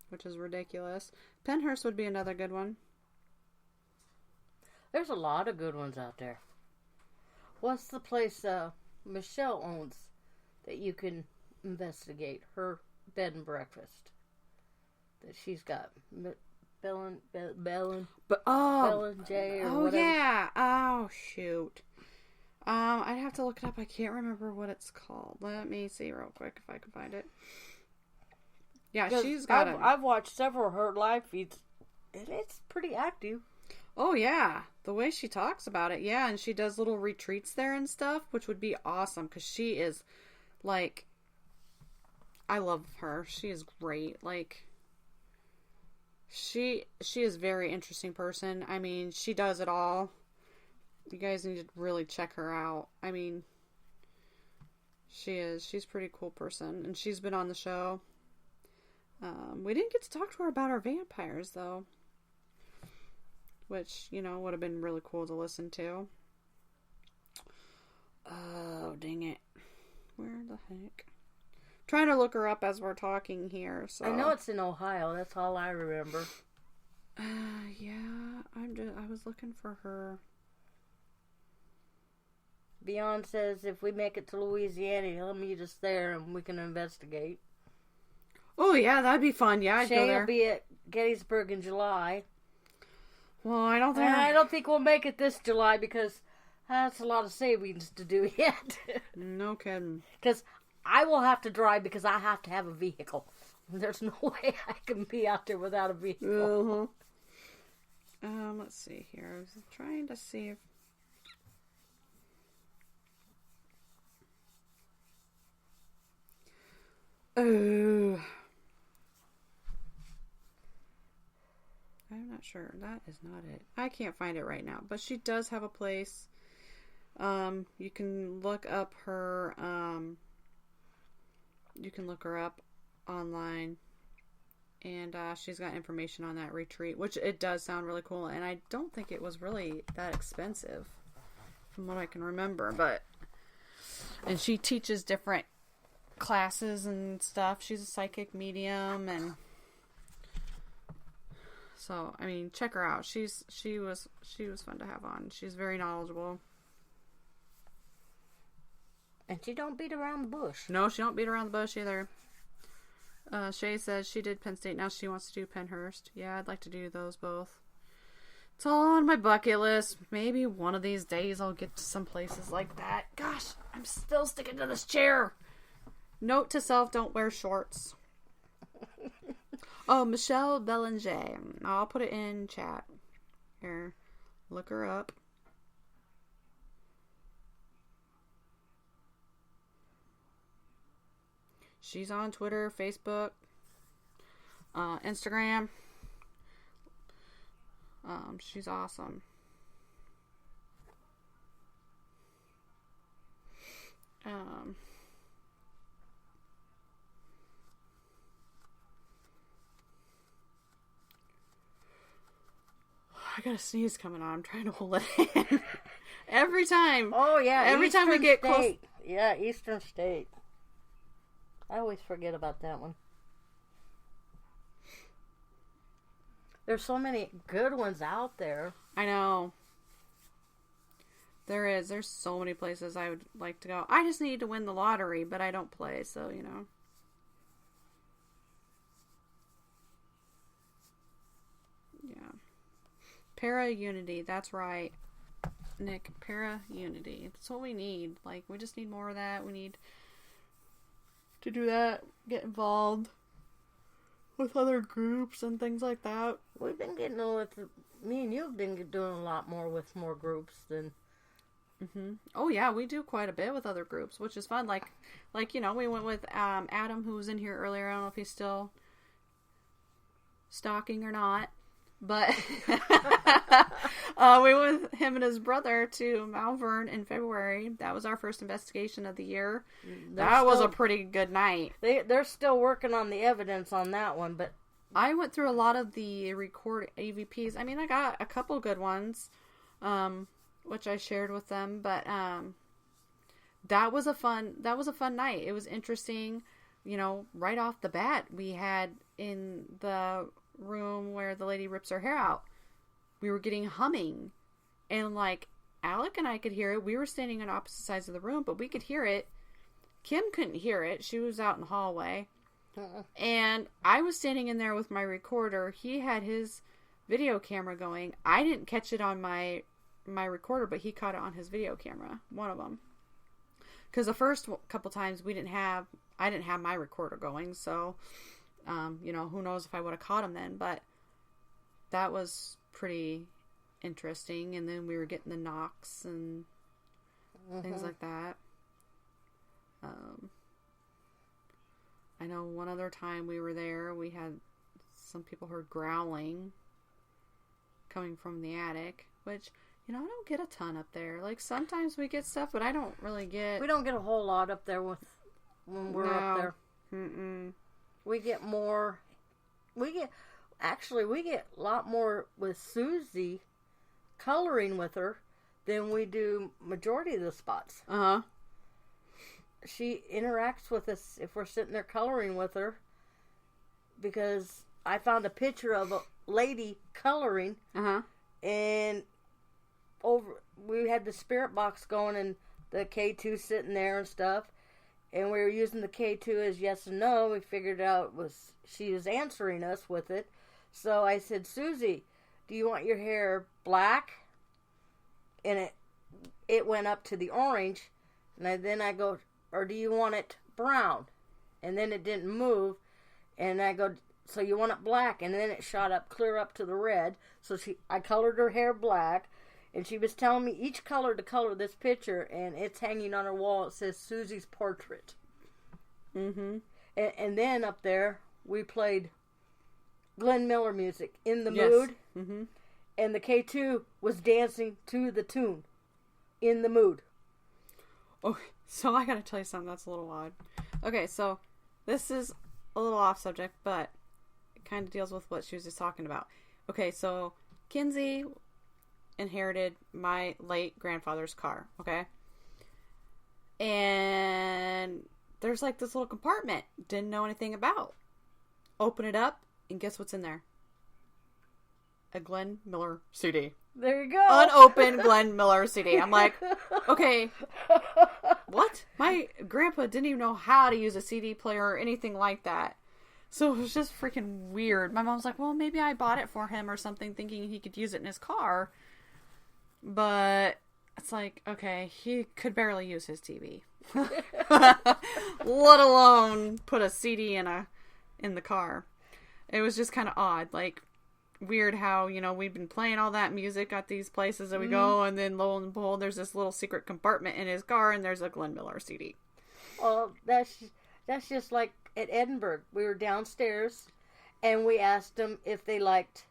which is ridiculous. Penhurst would be another good one. There's a lot of good ones out there. What's the place Michelle owns that you can investigate? Her bed and breakfast that she's got. Bell and J or whatever. Yeah. Oh, shoot. I'd have to look it up. I can't remember what it's called. Let me see real quick if I can find it. Yeah, she's got it. I've watched several of her live feeds, and it's pretty active. Oh, yeah. The way she talks about it, yeah, and she does little retreats there and stuff, which would be awesome, because she is, like, I love her. She is great. Like, she is a very interesting person. I mean, she does it all. You guys need to really check her out. I mean, she's a pretty cool person, and she's been on the show. We didn't get to talk to her about our vampires, though, which, would have been really cool to listen to. Oh, dang it. Where the heck? Trying to look her up as we're talking here. So I know it's in Ohio. That's all I remember. Yeah, I was looking for her. Beyond says if we make it to Louisiana, he'll meet us there and we can investigate. Oh yeah, that'd be fun. Yeah, I'd go Shane there. will be at Gettysburg in July. Well, I don't think we'll make it this July because that's a lot of savings to do yet. No kidding. Because I will have to drive because I have to have a vehicle. There's no way I can be out there without a vehicle. Let's see here. I was trying to see if... Oh. I'm not sure. That is not it. I can't find it right now. But she does have a place. You can look up her... You can look her up online, and she's got information on that retreat, which it does sound really cool, and I don't think it was really that expensive from what I can remember, and she teaches different classes and stuff. She's a psychic medium, and so, I mean, check her out. She was fun to have on. She's very knowledgeable. And she don't beat around the bush. No, she don't beat around the bush either. Shay says she did Penn State. Now she wants to do Penhurst. Yeah, I'd like to do those both. It's all on my bucket list. Maybe one of these days I'll get to some places like that. Gosh, I'm still sticking to this chair. Note to self, don't wear shorts. Oh, Michelle Belanger. I'll put it in chat. Here, look her up. She's on Twitter, Facebook, Instagram. She's awesome. I got a sneeze coming on. I'm trying to hold it in. Every time. Oh, yeah. Every time we get close. Yeah, Eastern State. I always forget about that one. There's so many good ones out there. I know. There's so many places I would like to go. I just need to win the lottery, but I don't play, so, you know. Yeah. Para-unity, that's right. Nick, para-unity. That's what we need. Like, we just need more of that. We need to do that, get involved with other groups and things like that. We've been getting me and you have been doing a lot more with more groups than... Mm-hmm. Oh yeah, we do quite a bit with other groups, which is fun. Like you know, we went with Adam, who was in here earlier. I don't know if he's still stalking or not, but we went with him and his brother to Malvern in February. That was our first investigation of the year. That was a pretty good night. They're still working on the evidence on that one, but I went through a lot of the record AVPs. I mean, I got a couple good ones. Which I shared with them, but that was a fun night. It was interesting, you know. Right off the bat, we had in the room where the lady rips her hair out, we were getting humming, and like Alec and I could hear it. We were standing on opposite sides of the room, but we could hear it. Kim couldn't hear it. She was out in the hallway, and I was standing in there with my recorder. He had his video camera going. I didn't catch it on my recorder, but he caught it on his video camera, one of them, because the first couple times I didn't have my recorder going, so you know, who knows if I would have caught him then. But that was pretty interesting. And then we were getting the knocks and things like that. I know one other time we were there, we had some people heard growling coming from the attic, which, you know, I don't get a ton up there. Like, sometimes we get stuff, but I don't really get... We don't get a whole lot up there when we're up there. Mm-mm. We get more... Actually, we get a lot more with Susie coloring with her than we do majority of the spots. Uh-huh. She interacts with us if we're sitting there coloring with her, because I found a picture of a lady coloring, and we had the spirit box going and the K2 sitting there and stuff, and we were using the K2 as yes and no. We figured out she was answering us with it. So I said, Susie, do you want your hair black? And it went up to the orange, and then I go, or do you want it brown? And then it didn't move, and I go, so you want it black? And then it shot up clear up to the red. So I colored her hair black, and she was telling me each color to color this picture, and it's hanging on her wall. It says Susie's portrait. Mm-hmm. And then up there we played Glenn Miller music, In the Mood. Mm-hmm. And the K2 was dancing to the tune, In the Mood. Oh, so I gotta tell you something that's a little odd. Okay, so this is a little off subject, but it kind of deals with what she was just talking about. Okay, so Kinsey inherited my late grandfather's car, okay? And there's like this little compartment, didn't know anything about. Open it up, and guess what's in there? A Glenn Miller CD. There you go. Unopened Glenn Miller CD. I'm like, okay, what? My grandpa didn't even know how to use a CD player or anything like that. So it was just freaking weird. My mom's like, well, maybe I bought it for him or something, thinking he could use it in his car. But it's like, okay, he could barely use his TV. Let alone put a CD in the car. It was just kind of odd. Like, weird how, you know, we've been playing all that music at these places that we go, and then lo and behold, there's this little secret compartment in his car, and there's a Glenn Miller CD. Well, that's just like at Edinburgh. We were downstairs, and we asked them if they liked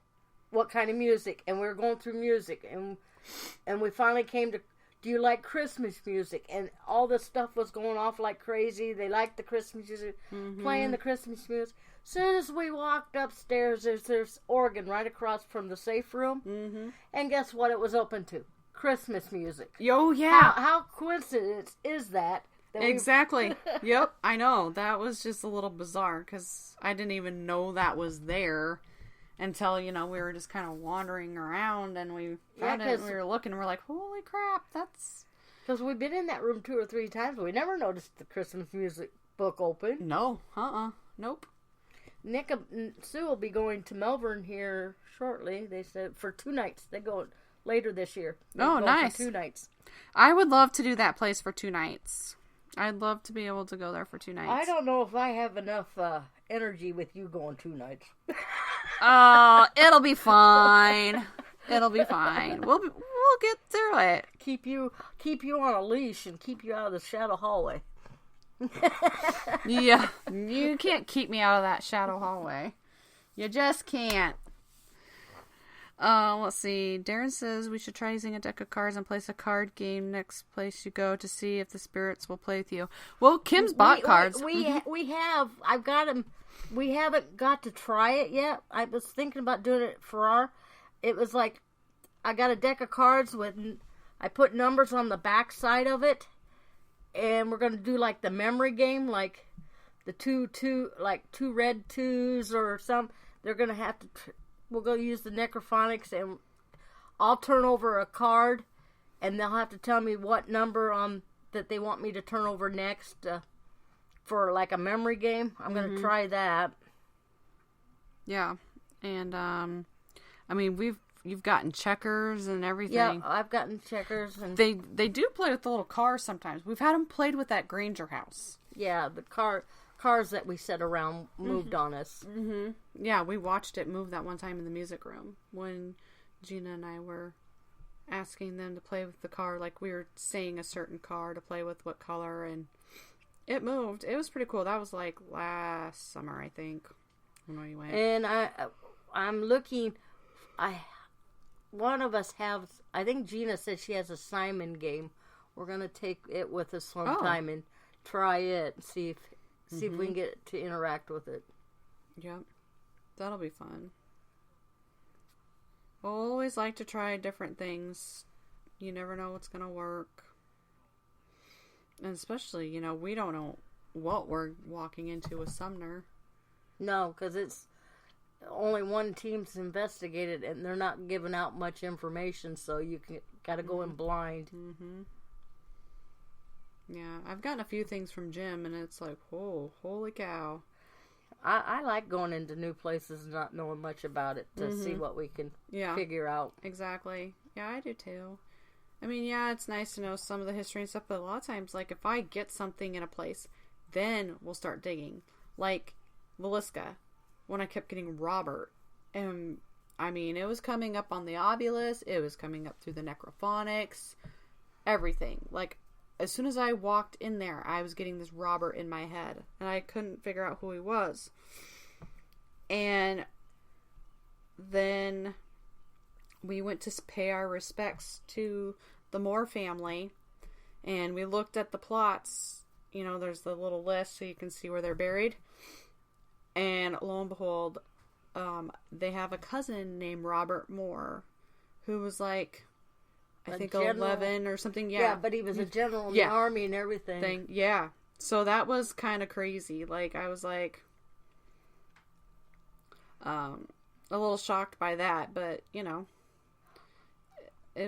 what kind of music, and we were going through music, and we finally came to, do you like Christmas music? And all this stuff was going off like crazy. They liked the Christmas music, playing the Christmas music. As soon as we walked upstairs, there's organ right across from the safe room. And guess what it was open to? Christmas music. Yo, yeah. How coincidence is that? Exactly. Yep, I know. That was just a little bizarre, because I didn't even know that was there until, we were just kind of wandering around and we found it and we were looking and we're like, holy crap, that's... Because we've been in that room 2 or 3 times. We never noticed the Christmas music book open. No. Nope. Nick and Sue will be going to Melbourne here shortly. They said for 2 nights. They go later this year. Oh, nice. For 2 nights. I would love to do that place for 2 nights. I'd love to be able to go there for 2 nights. I don't know if I have enough energy with you going 2 nights. Oh, it'll be fine. It'll be fine. We'll get through it. Keep you on a leash and keep you out of the shadow hallway. Yeah, you can't keep me out of that shadow hallway. You just can't. Let's see. Darren says we should try using a deck of cards and place a card game next place you go to see if the spirits will play with you. Well, Kim's bought cards. We have. I've got them. We haven't got to try it yet. I was thinking about doing it for our. It was like I got a deck of cards with. I put numbers on the back side of it, and we're gonna do like the memory game, like the two red 2s or some. They're gonna have to. We'll go use the necrophonics, and I'll turn over a card, and they'll have to tell me what number that they want me to turn over next for like a memory game. I'm gonna try that. Yeah, and I mean you've gotten checkers and everything. Yeah, I've gotten checkers, and they do play with the little cars sometimes. We've had them played with that Granger house. Yeah, the cars that we set around moved on us. Mm-hmm. Yeah, we watched it move that one time in the music room when Gina and I were asking them to play with the car. Like, we were saying a certain car to play with what color, and it moved. It was pretty cool. That was like last summer, I think, when we went. And I'm looking. One of us has. I think Gina said she has a Simon game. We're gonna take it with us sometime and try it and see if we can get to interact with it. Yep. That'll be fun. We'll always like to try different things. You never know what's going to work. And especially, we don't know what we're walking into with Sumner. No, because it's only one team's investigated and they're not giving out much information, so you got to go in blind. Mm-hmm. Yeah, I've gotten a few things from Jim, and it's like, whoa, holy cow. I like going into new places and not knowing much about it to see what we can figure out. Exactly. Yeah, I do too. I mean, yeah, it's nice to know some of the history and stuff, but a lot of times, like, if I get something in a place, then we'll start digging. Like, Villisca, when I kept getting Robert. And, I mean, it was coming up on the Obulus, it was coming up through the Necrophonics, everything. Like, as soon as I walked in there, I was getting this Robert in my head. And I couldn't figure out who he was. And then we went to pay our respects to the Moore family. And we looked at the plots. There's the little list so you can see where they're buried. And lo and behold, they have a cousin named Robert Moore. Who was like... I think general, 11 or something, yeah. Yeah, but he was a general in the army and everything. Yeah. So that was kind of crazy. Like, I was like, a little shocked by that, but, it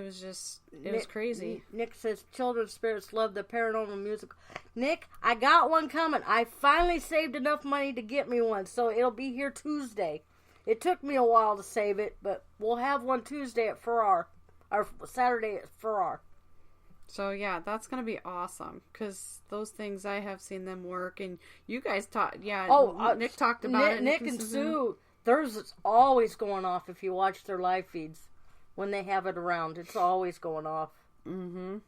was just, it was crazy. Nick says, children's spirits love the paranormal music. Nick, I got one coming. I finally saved enough money to get me one, so it'll be here Tuesday. It took me a while to save it, but we'll have one Tuesday at Farrar. Or Saturday at Farrar. So, yeah, that's going to be awesome. Because those things, I have seen them work. And you guys talked, Nick talked about it. Nick and Sue, theirs is always going off if you watch their live feeds. When they have it around, it's always going off. Mm-hmm.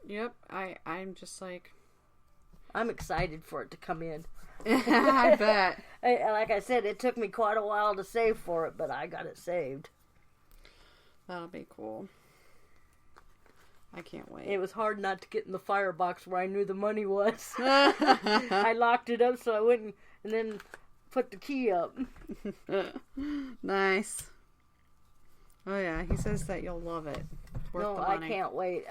Yep, I'm just like... I'm excited for it to come in. I bet. Like I said, it took me quite a while to save for it, but I got it saved. That'll be cool. I can't wait. It was hard not to get in the firebox where I knew the money was. I locked it up so I wouldn't, and then put the key up. Nice. Oh yeah, he says that you'll love it. It's worth the money. I can't wait.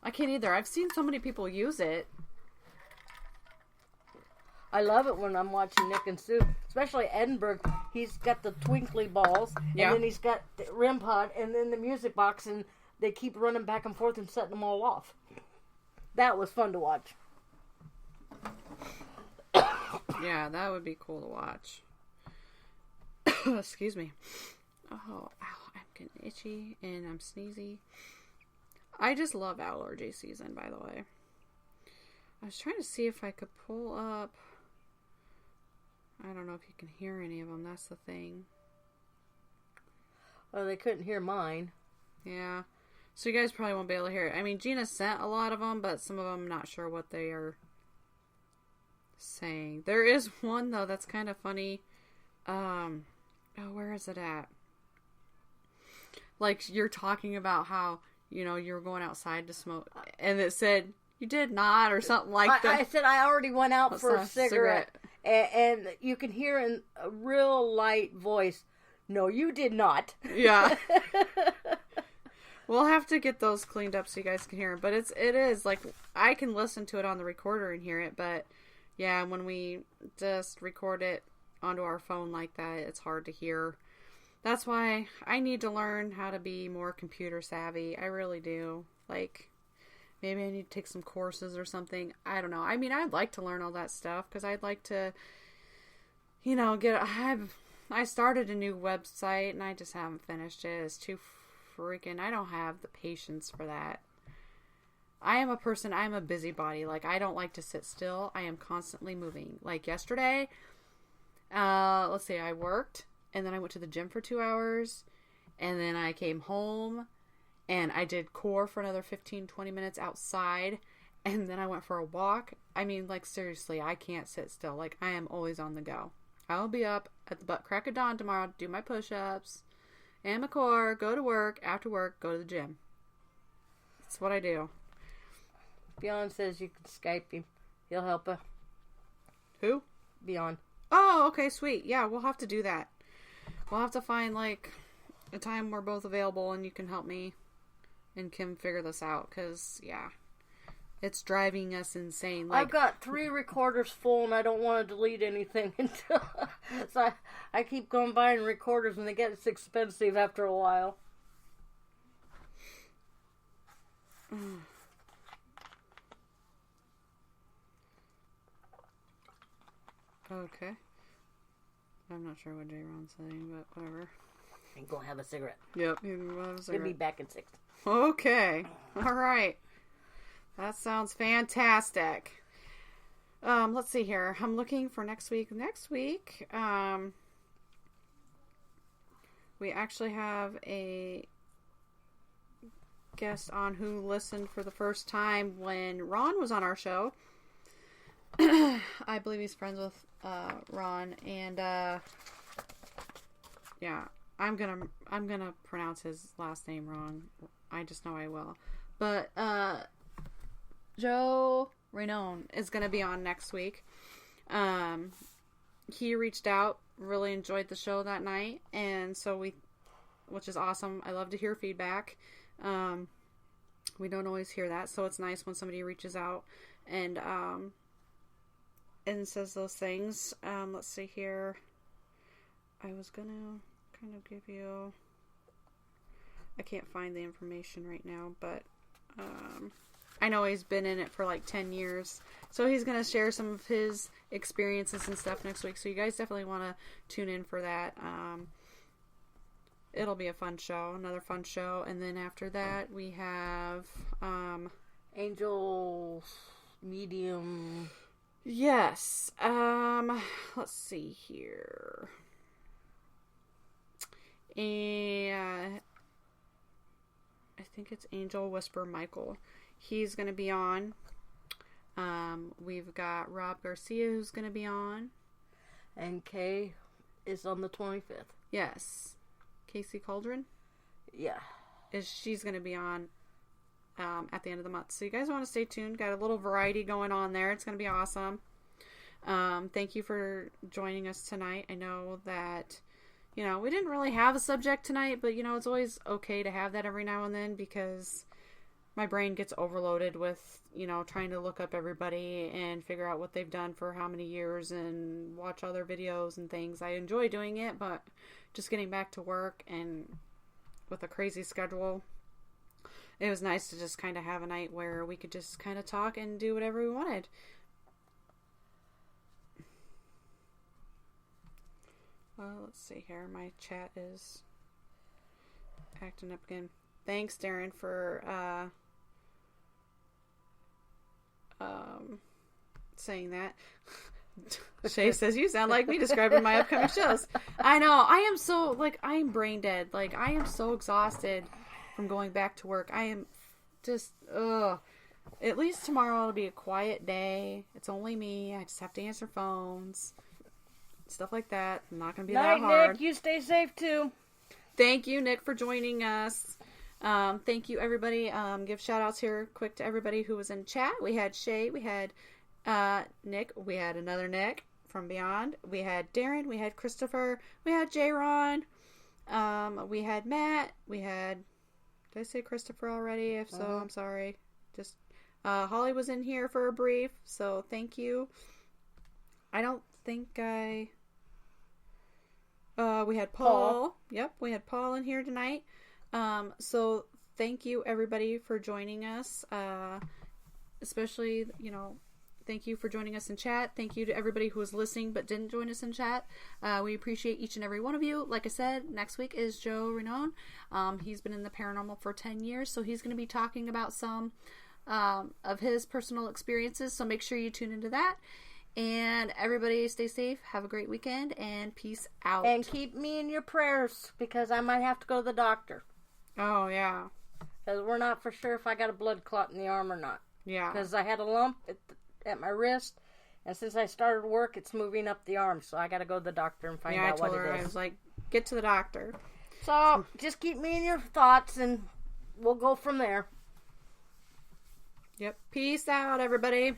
I can't either. I've seen so many people use it. I love it when I'm watching Nick and Sue, especially Edinburgh. He's got the twinkly balls, Yeah. and then he's got the REM pod, and then the music box, and they keep running back and forth and setting them all off. That was fun to watch. Yeah, that would be cool to watch. Excuse me. Oh, ow, I'm getting itchy and I'm sneezy. I just love allergy season, by the way. I was trying to see if I could pull up. I don't know if you can hear any of them. That's the thing. Well, they couldn't hear mine. Yeah. So you guys probably won't be able to hear it. I mean, Gina sent a lot of them, but some of them I'm not sure what they are saying. There is one, though, that's kind of funny. Oh, where is it at? Like, you're talking about how, you know, you were going outside to smoke, and it said, you did not, or something like that. I said I already went out for a cigarette. And you can hear in a real light voice, no, you did not. Yeah. We'll have to get those cleaned up so you guys can hear them. But it is, like, I can listen to it on the recorder and hear it, but, yeah, when we just record it onto our phone like that, it's hard to hear. That's why I need to learn how to be more computer savvy. I really do. Like, maybe I need to take some courses or something. I don't know. I mean, I'd like to learn all that stuff because I'd like to, you know, I started a new website and I just haven't finished it. It's too freaking, I don't have the patience for that. I'm a busybody. Like, I don't like to sit still. I am constantly moving. Like yesterday, let's see, I worked and then I went to the gym for 2 hours and then I came home and I did core for another 15-20 minutes outside and then I went for a walk. I mean, like, seriously, I can't sit still. Like, I am always on the go. I'll be up at the butt crack of dawn tomorrow to do my push-ups and my core, go to work, after work, go to the gym. That's what I do. Beyond says you can Skype him. He'll help you. Who? Beyond. Oh, okay, sweet. Yeah, we'll have to do that. We'll have to find, like, a time we're both available and you can help me and Kim figure this out. Because, yeah, it's driving us insane. Like, I've got 3 recorders full and I don't want to delete anything until... So I keep going buying recorders and they get expensive after a while. Okay. I'm not sure what J. Ron's saying, but whatever. And go have a cigarette. Yep, you can have a We'll cigarette. be back in 6. Okay. All right. That sounds fantastic. Let's see here. I'm looking for next week. Next week, we actually have a guest on who listened for the first time when Ron was on our show. I believe he's friends with Ron, and yeah, I'm gonna pronounce his last name wrong. I just know I will. But Joe Raynon is gonna be on next week. He reached out, really enjoyed the show that night, and so which is awesome. I love to hear feedback. We don't always hear that, so it's nice when somebody reaches out and says those things. Let's see here. I was gonna kind of give you... I can't find the information right now, but I know he's been in it for like 10 years. So he's gonna share some of his experiences and stuff next week. So you guys definitely want to tune in for that. It'll be a fun show, another fun show. And then after that, we have... Angel Medium... Yes. Let's see here. And I think it's Angel Whisper Michael. He's going to be on. We've got Rob Garcia who's going to be on. And Kay is on the 25th. Yes. Casey Cauldron? Yeah. She's going to be on at the end of the month. So you guys want to stay tuned. Got a little variety going on there. It's going to be awesome. Thank you for joining us tonight. I know that, you know, we didn't really have a subject tonight, but, you know, it's always okay to have that every now and then because my brain gets overloaded with, trying to look up everybody and figure out what they've done for how many years and watch other videos and things. I enjoy doing it, but just getting back to work and with a crazy schedule, it was nice to just kind of have a night where we could just kind of talk and do whatever we wanted. Well, let's see here. My chat is acting up again. Thanks, Darren, for saying that. Shay says, you sound like me describing my upcoming shows. I know. I am so, I'm brain dead. I am so exhausted from going back to work. I am just, At least tomorrow will be a quiet day. It's only me. I just have to answer phones. Stuff like that. I'm not going to be that hard. Nick. You stay safe, too. Thank you, Nick, for joining us. Thank you, everybody. Give shout-outs here quick to everybody who was in chat. We had Shay. We had Nick. We had another Nick from Beyond. We had Darren. We had Christopher. We had J-Ron. We had Matt. We had... Did I say Christopher already? If so, I'm sorry. Just Holly was in here for a brief, so thank you. I don't think I... we had Paul. Yep, we had Paul in here tonight. So thank you everybody for joining us. Especially, thank you for joining us in chat. Thank you to everybody who was listening but didn't join us in chat. We appreciate each and every one of you. Like I said, next week is Joe Renon. He's been in the paranormal for 10 years, so he's going to be talking about some of his personal experiences. So make sure you tune into that. And everybody stay safe. Have a great weekend and peace out. And keep me in your prayers because I might have to go to the doctor. Oh, yeah. Because we're not for sure if I got a blood clot in the arm or not. Yeah. Because I had a lump at my wrist, and since I started work, it's moving up the arm. So I got to go to the doctor and find out what it is. I was like, get to the doctor. So just keep me in your thoughts, and we'll go from there. Yep. Peace out, everybody.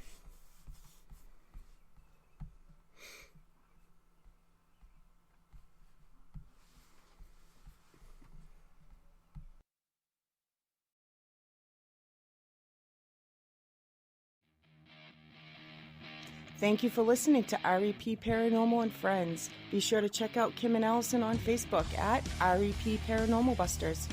Thank you for listening to REP Paranormal and Friends. Be sure to check out Kim and Allison on Facebook at REP Paranormal Busters.